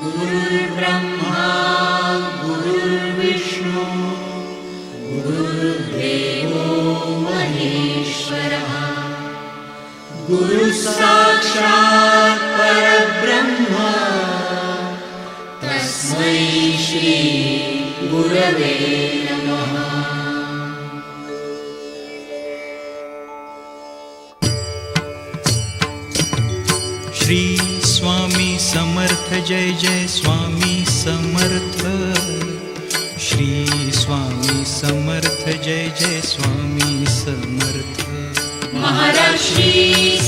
गुरुर्ब्रह्मा गुरुर्विष्णु गुरुर्देवो महेश्वरः गुरुसाक्षात् परब्रह्म तस्मै श्री गुरवे नमः। श्री स्वामी समर्थ जय जय स्वामी समर्थ। श्री स्वामी समर्थ जय जय स्वामी समर्थ। महाराज श्री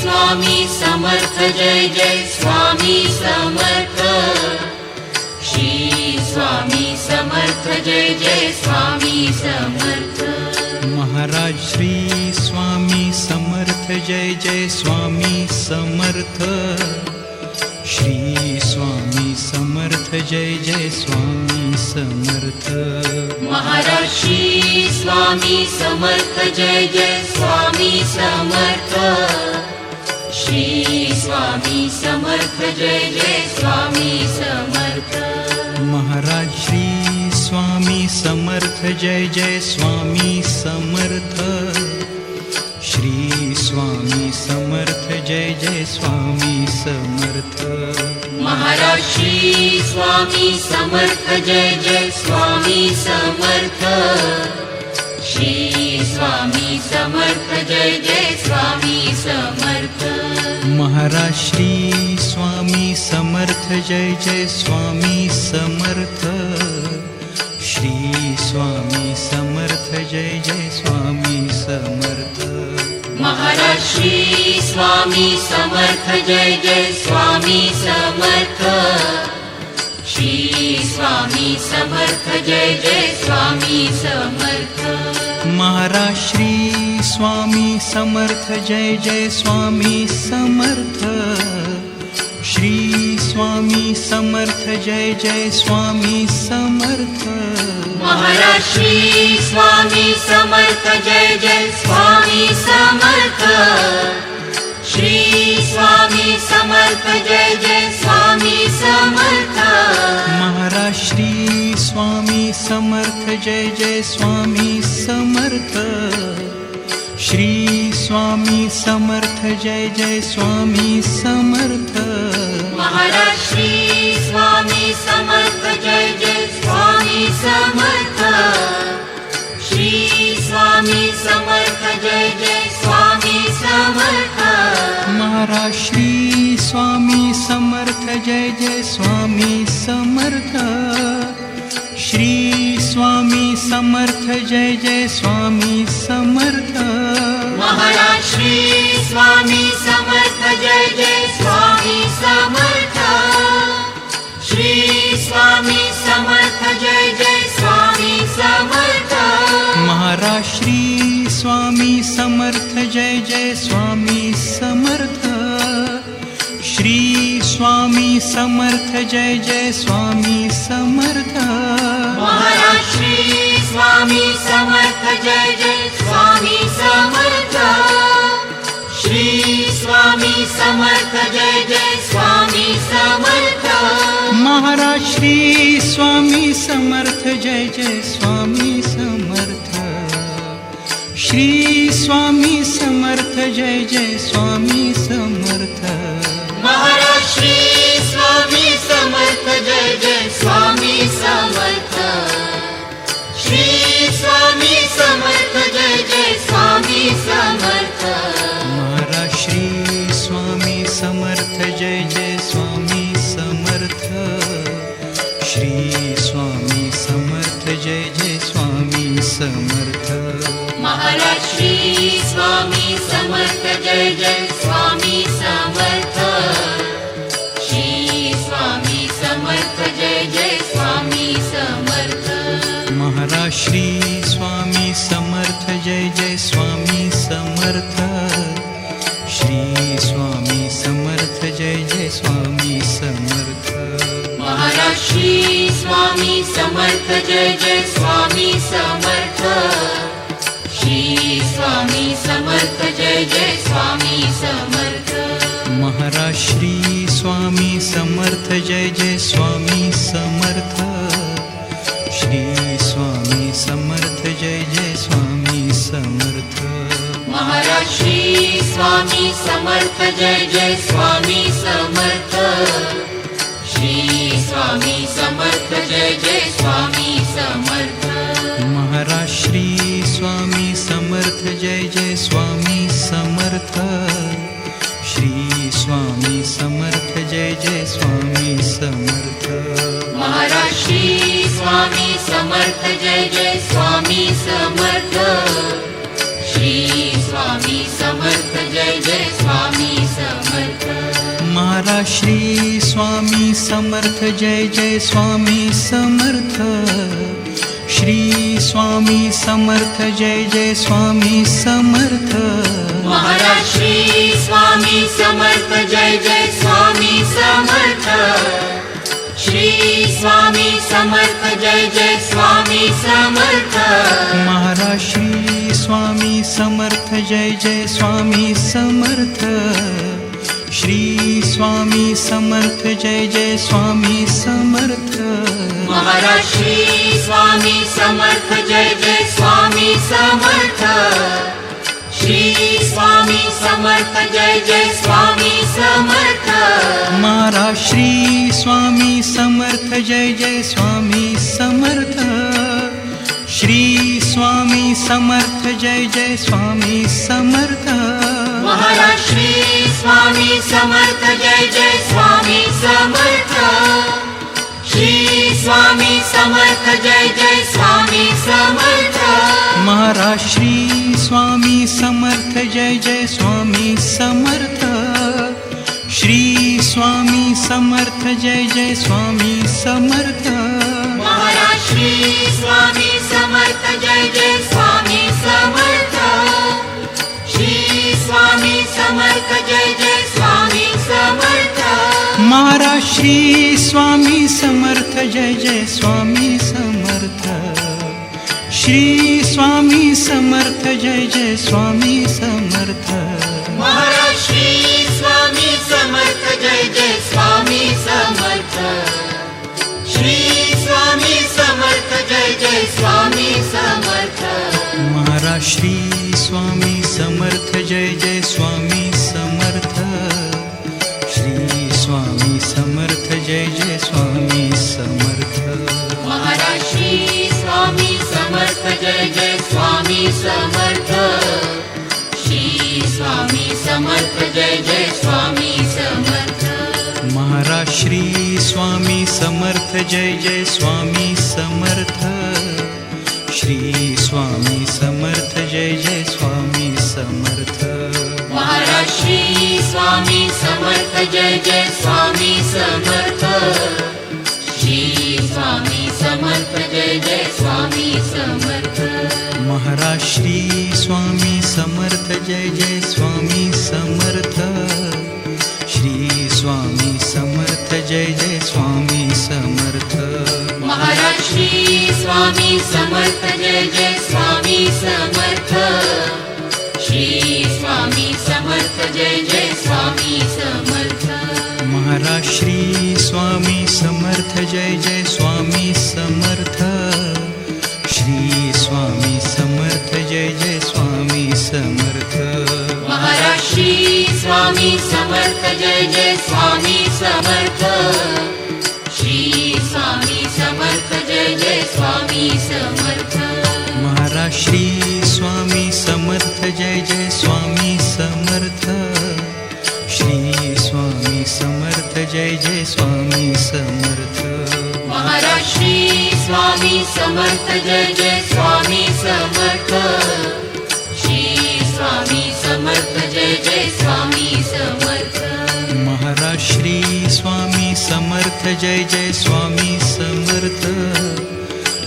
स्वामी समर्थ जय जय स्वामी समर्थ। श्री स्वामी समर्थ जय जय स्वामी समर्थ। महाराज श्री स्वामी समर्थ जय जय स्वामी समर्थ। श्री स्वामी समर्थ जय जय स्वामी समर्थ। महाराज श्री स्वामी समर्थ जय जय स्वामी समर्थ। श्री स्वामी समर्थ जय जय स्वामी समर्थ। महाराज श्री स्वामी समर्थ जय जय स्वामी समर्थ। श्री स्वामी समर्थ जय जय स्वामी समर्थ। महाराज श्री स्वामी समर्थ जय जय स्वामी समर्थ। श्री स्वामी समर्थ जय जय स्वामी समर्थ। महाराज श्री स्वामी समर्थ जय जय स्वामी समर्थ। श्री स्वामी समर्थ जय जय स्वामी समर्थ। महाराज श्री स्वामी समर्थ जय जय स्वामी समर्थ। श्री स्वामी समर्थ जय जय स्वामी समर्थ। महाराज श्री स्वामी समर्थ जय जय स्वामी समर्थ। श्री स्वामी समर्थ जय जय स्वामी समर्थ। महाराज श्री स्वामी समर्थ जय जय स्वामी समर्थ। श्री स्वामी समर्थ जय जय स्वामी समर्थ। महाराज श्री स्वामी समर्थ जय जय स्वामी समर्थ। श्री स्वामी समर्थ जय जय स्वामी समर्थ। महाराज श्री स्वामी समर्थ जय जय स्वामी समर्थ। श्री स्वामी समर्थ जय जय स्वामी समर्थ। महाराज श्री स्वामी समर्थ जय जय स्वामी समर्थ। श्री स्वामी समर्थ जय जय स्वामी समर्थ। महाराज श्री स्वामी समर्थ जय जय स्वामी समर्थ। श्री स्वामी समर्थ जय जय स्वामी समर्थ। महाराज श्री स्वामी समर्थ जय जय स्वामी समर्थ। श्री स्वामी समर्थ जय जय स्वामी समर्थ। महाराज श्री स्वामी समर्थ जय जय स्वामी समर्थ। श्री स्वामी समर्थ जय जय स्वामी समर्थ। महाराज श्री स्वामी समर्थ जय जय स्वामी समर्थ। श्री स्वामी समर्थ जय जय स्वामी समर्थ। महाराज श्री स्वामी समर्थ जय जय स्वामी समर्थ। श्री स्वामी समर्थ जय जय स्वामी समर्थ। महाराज श्री स्वामी समर्थ जय जय स्वामी समर्थ। श्री स्वामी समर्थ जय जय स्वामी समर्थ। महाराज श्री स्वामी समर्थ जय जय स्वामी समर्थ। श्री स्वामी समर्थ जय जय स्वामी समर्थ। महाराज श्री स्वामी समर्थ जय जय स्वामी समर्थ। श्री स्वामी समर्थ जय जय स्वामी समर्थ। महाराज श्री स्वामी समर्थ जय जय स्वामी समर्थ। श्री जय जय स्वामी समर्थ श्री स्वामी समर्थ जय जय स्वामी समर्थ महाराज श्री स्वामी समर्थ जय जय स्वामी समर्थ श्री स्वामी समर्थ जय जय स्वामी समर्थ महाराज श्री स्वामी समर्थ जय जय स्वामी समर्थ श्री स्वामी समर्थ जय जय स्वामी समर्थ महाराज श्री स्वामी समर्थ जय जय स्वामी समर्थ श्री स्वामी समर्थ जय जय स्वामी समर्थ महाराज श्री स्वामी समर्थ जय जय स्वामी समर्थ श्री स्वामी समर्थ जय जय स्वामी समर्थ महाराज श्री स्वामी समर्थ जय जय स्वामी समर्थ श्री स्वामी समर्थ जय जय स्वामी समर्थ महाराज श्री स्वामी समर्थ जय जय स्वामी समर्थ श्री स्वामी समर्थ जय जय स्वामी समर्थ महाराज श्री स्वामी समर्थ जय जय स्वामी समर्थ श्री स्वामी समर्थ जय जय स्वामी समर्थ महाराज श्री स्वामी समर्थ जय जय स्वामी समर्थ श्री स्वामी समर्थ जय जय स्वामी समर्थ महाराज श्री स्वामी समर्थ जय जय स्वामी समर्थ श्री स्वामी समर्थ जय जय स्वामी समर्थ महाराज श्री स्वामी समर्थ जय जय स्वामी समर्थ श्री स्वामी समर्थ जय जय स्वामी समर्थ महाराज श्री स्वामी समर्थ जय जय स्वामी समर्थ श्री स्वामी समर्थ जय जय स्वामी समर्थ महाराज श्री स्वामी समर्थ जय जय स्वामी समर्थ श्री स्वामी समर्थ जय जय स्वामी समर्थ महाराज श्री स्वामी समर्थ जय जय स्वामी समर्थ श्री स्वामी समर्थ जय जय स्वामी समर्थ महाराज श्री स्वामी समर्थ जय जय स्वामी समर्थ श्री स्वामी समर्थ जय जय स्वामी समर्थ महाराज श्री स्वामी समर्थ जय जय स्वामी समर्थ श्री स्वामी समर्थ जय जय स्वामी समर्थ महाराज श्री स्वामी समर्थ जय जय स्वामी समर्थ श्री स्वामी समर्थ जय जय स्वामी समर्थ महाराज श्री स्वामी समर्थ जय जय स्वामी समर्थ श्री स्वामी समर्थ जय जय स्वामी समर्थ महाराज श्री स्वामी समर्थ जय जय स्वामी समर्थ श्री स्वामी समर्थ जय जय स्वामी समर्थ महाराज श्री स्वामी समर्थ जय जय स्वामी समर्थ श्री स्वामी समर्थ जय जय स्वामी समर्थ महाराज श्री स्वामी समर्थ जय जय स्वामी समर्थ श्री स्वामी समर्थ जय जय स्वामी समर्थ महाराज श्री स्वामी समर्थ जय जय स्वामी समर्थ श्री स्वामी समर्थ जय जय स्वामी समर्थ महाराज श्री स्वामी समर्थ जय जय स्वामी समर्थ श्री स्वामी समर्थ जय जय स्वामी समर्थ महाराज श्री स्वामी समर्थ जय जय स्वामी समर्थ श्री स्वामी समर्थ जय जय स्वामी समर्थ महाराज श्री स्वामी समर्थ जय जय स्वामी समर्थ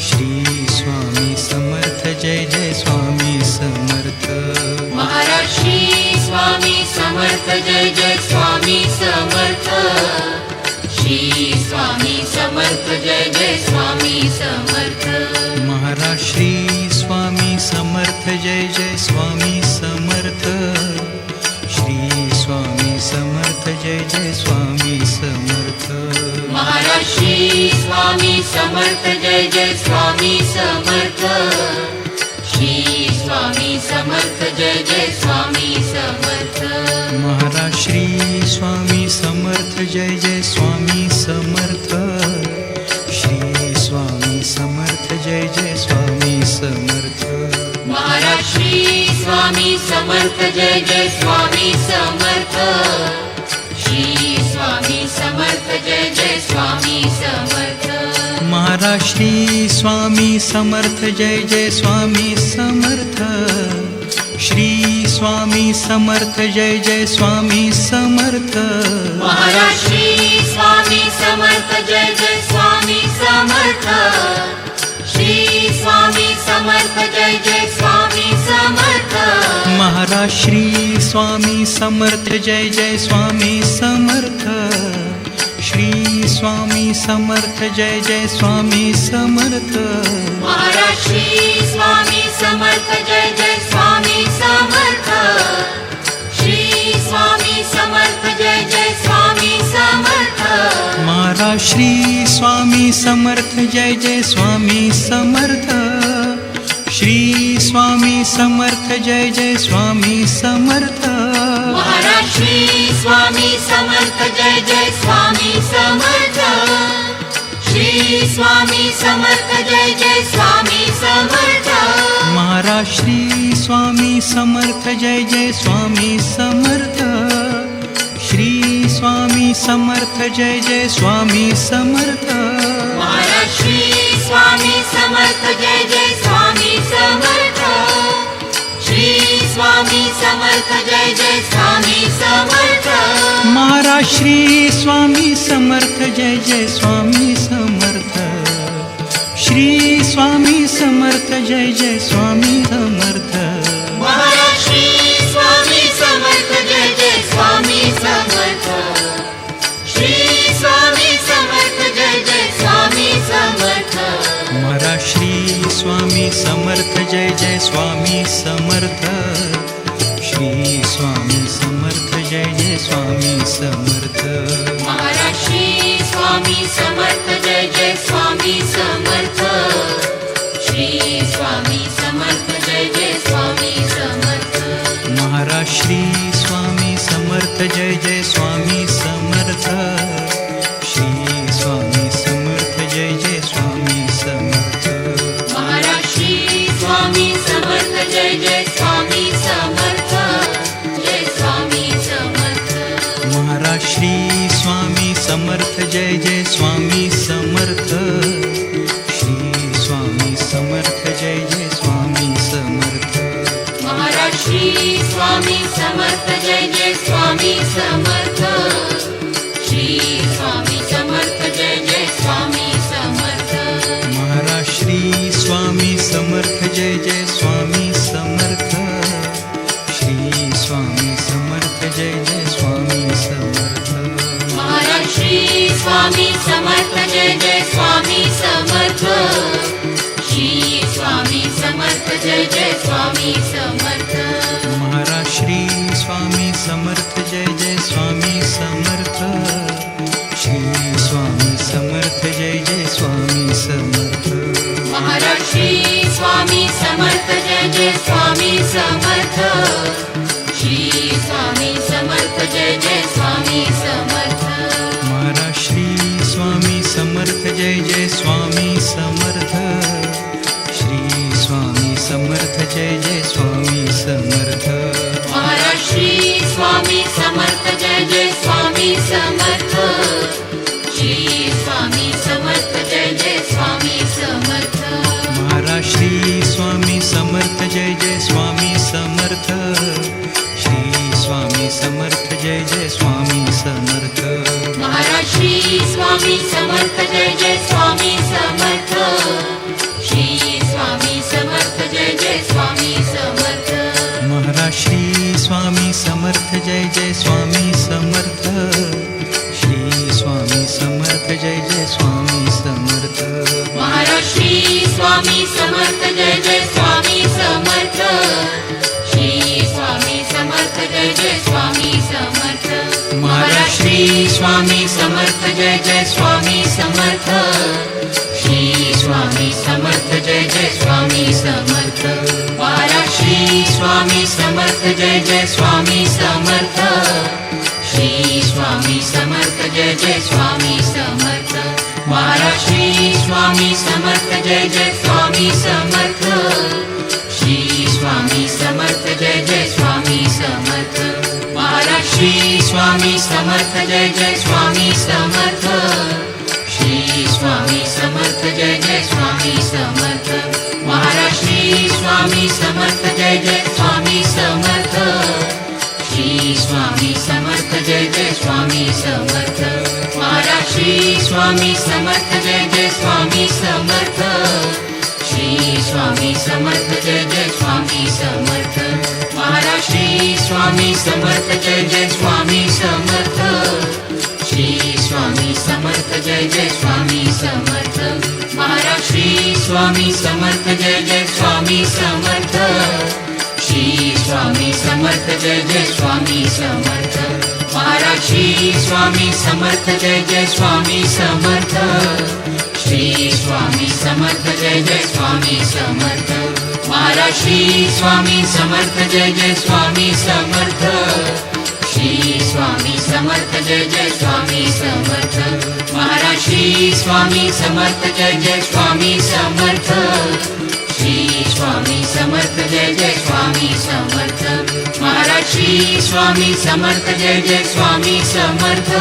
श्री स्वामी समर्थ जय जय स्वामी समर्थ महाराज श्री स्वामी समर्थ जय जय स्वामी समर्थ श्री स्वामी समर्थ जय जय स्वामी समर्थ महाराज श्री स्वामी समर्थ जय जय स्वामी समर्थ श्री स्वामी समर्थ जय जय स्वामी समर्थ श्री स्वामी समर्थ जय जय स्वामी समर्थ श्री स्वामी समर्थ जय जय स्वामी समर्थ महाराज श्री स्वामी समर्थ जय जय स्वामी समर्थ श्री स्वामी समर्थ जय जय स्वामी समर्थ महाराज श्री स्वामी समर्थ जय जय स्वामी समर्थ श्री स्वामी समर्थ जय जय स्वामी समर्थ महाराज श्री स्वामी समर्थ जय जय स्वामी समर्थ श्री स्वामी समर्थ जय जय स्वामी समर्थ महाराज श्री स्वामी समर्थ जय जय स्वामी समर्थ श्री स्वामी समर्थ जय जय स्वामी समर्थ महाराज श्री स्वामी समर्थ जय जय स्वामी समर्थ श्री स्वामी समर्थ जय जय स्वामी समर्थ महाराज श्री स्वामी समर्थ जय जय स्वामी समर्थ श्री स्वामी समर्थ जय जय स्वामी समर्थ महाराज श्री स्वामी समर्थ जय जय स्वामी समर्थ श्री स्वामी समर्थ जय जय स्वामी समर्थ महाराज श्री स्वामी समर्थ जय जय स्वामी समर्थ श्री स्वामी समर्थ जय जय स्वामी समर्थ महाराज श्री स्वामी समर्थ जय जय स्वामी समर्थ श्री स्वामी समर्थ जय जय स्वामी समर्थ महाराज श्री स्वामी समर्थ जय जय स्वामी समर्थ श्री स्वामी समर्थ जय जय स्वामी समर्थ महाराज श्री स्वामी समर्थ जय जय स्वामी समर्थ श्री स्वामी समर्थ जय जय स्वामी समर्थ महाराज श्री स्वामी समर्थ जय जय स्वामी समर्थ श्री स्वामी समर्थ जय जय स्वामी समर्थ महाराज श्री स्वामी समर्थ जय जय स्वामी समर्थ श्री स्वामी समर्थ जय जय स्वामी समर्थ महाराज श्री स्वामी समर्थ जय जय स्वामी समर्थ श्री स्वामी समर्थ जय जय स्वामी समर्थ महाराज श्री स्वामी समर्थ जय जय स्वामी समर्थ श्री स्वामी समर्थ जय जय स्वामी समर्थ महाराज श्री स्वामी समर्थ जय जय स्वामी समर्थ जय स्वामी समर्थ महाराज श्री स्वामी समर्थ जय जय स्वामी समर्थ श्री स्वामी समर्थ जय जय स्वामी समर्थ महाराज श्री स्वामी समर्थ जय जय स्वामी समर्थ श्री स्वामी समर्थ जय जय स्वामी समर्थ महाराज श्री स्वामी समर्थ जय जय स्वामी समर्थ श्री स्वामी समर्थ जय जय स्वामी समर्थ महाराज श्री स्वामी समर्थ जय जय स्वामी समर्थ श्री स्वामी समर्थ जय जय स्वामी समर्थ महाराज श्री स्वामी समर्थ जय जय स्वामी समर्थ श्री स्वामी समर्थ जय जय स्वामी समर्थ महाराज श्री स्वामी समर्थ जय जय स्वामी समर्थ श्री स्वामी समर्थ जय जय स्वामी समर्थ महाराज श्री स्वामी समर्थ जय जय स्वामी समर्थ श्री स्वामी समर्थ जय जय स्वामी समर्थ महाराज श्री स्वामी समर्थ जय जय स्वामी समर्थ श्री स्वामी समर्थ जय जय स्वामी समर्थ महाराज श्री स्वामी समर्थ जय जय स्वामी समर्थ श्री स्वामी समर्थ जय जय स्वामी समर्थ महाराज श्री स्वामी समर्थ जय जय स्वामी समर्थ श्री स्वामी समर्थ जय जय स्वामी समर्थ महाराज श्री स्वामी समर्थ जय जय स्वामी समर्थ श्री स्वामी समर्थ जय जय स्वामी समर्थ महाराज श्री स्वामी समर्थ जय जय स्वामी समर्थ श्री स्वामी समर्थ जय जय स्वामी समर्थ महाराज श्री स्वामी समर्थ जय जय स्वामी समर्थ श्री स्वामी समर्थ जय जय स्वामी समर्थ महाराज श्री स्वामी समर्थ जय जय स्वामी समर्थ श्री स्वामी समर्थ जय जय स्वामी समर्थ महाराज श्री स्वामी समर्थ जय जय स्वामी समर्थ श्री स्वामी समर्थ जय जय स्वामी समर्थ महाराज श्री स्वामी समर्थ जय जय स्वामी समर्थ श्री स्वामी समर्थ जय जय स्वामी समर्थ महाराज श्री स्वामी समर्थ जय जय स्वामी समर्थ श्री स्वामी समर्थ जय जय स्वामी समर्थ महाराज श्री स्वामी समर्थ जय जय स्वामी समर्थ श्री स्वामी समर्थ जय जय स्वामी समर्थ महाराज श्री स्वामी समर्थ जय जय स्वामी समर्थ श्री स्वामी समर्थ जय जय स्वामी समर्थ महाराज श्री स्वामी समर्थ जय जय स्वामी समर्थ श्री स्वामी समर्थ जय जय स्वामी समर्थ महाराज श्री स्वामी समर्थ जय जय स्वामी समर्थ श्री स्वामी समर्थ जय जय स्वामी समर्थ महाराज श्री स्वामी समर्थ जय जय स्वामी समर्थ श्री स्वामी समर्थ जय जय स्वामी समर्थ महाराज श्री स्वामी समर्थ जय जय स्वामी समर्थ श्री स्वामी समर्थ जय जय स्वामी समर्थ महाराज श्री स्वामी समर्थ जय जय स्वामी समर्थ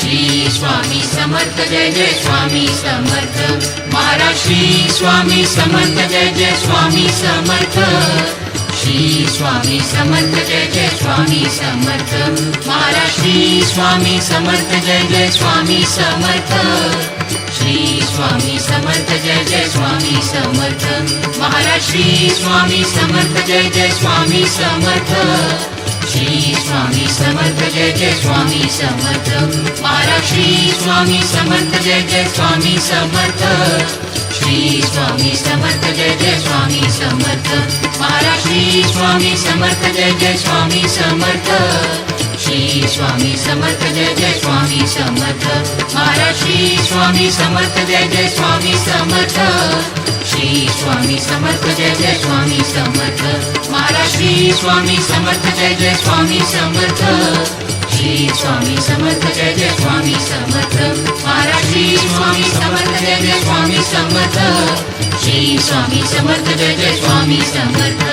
श्री स्वामी समर्थ जय जय स्वामी समर्थ महाराज श्री स्वामी समर्थ जय जय स्वामी समर्थ श्री स्वामी समर्थ जय जय स्वामी समर्थ महाराज श्री स्वामी समर्थ जय जय स्वामी समर्थ श्री स्वामी समर्थ जय जय स्वामी समर्थ महाराज श्री स्वामी समर्थ जय जय स्वामी समर्थ श्री स्वामी समर्थ जय जय स्वामी समर्थ महाराज श्री स्वामी समर्थ जय जय स्वामी समर्थ श्री स्वामी समर्थ जय जय स्वामी समर्थ महाराज श्री स्वामी समर्थ जय जय स्वामी समर्थ श्री स्वामी समर्थ जय जय स्वामी समर्थ महाराज श्री स्वामी समर्थ जय जय स्वामी समर्थ श्री स्वामी समर्थ जय जय स्वामी समर्थ महाराज श्री स्वामी समर्थ जय जय स्वामी समर्थ श्री स्वामी समर्थ जय जय स्वामी समर्थ महाराज श्री स्वामी समर्थ जय जय स्वामी समर्थ श्री स्वामी समर्थ जय जय स्वामी समर्थ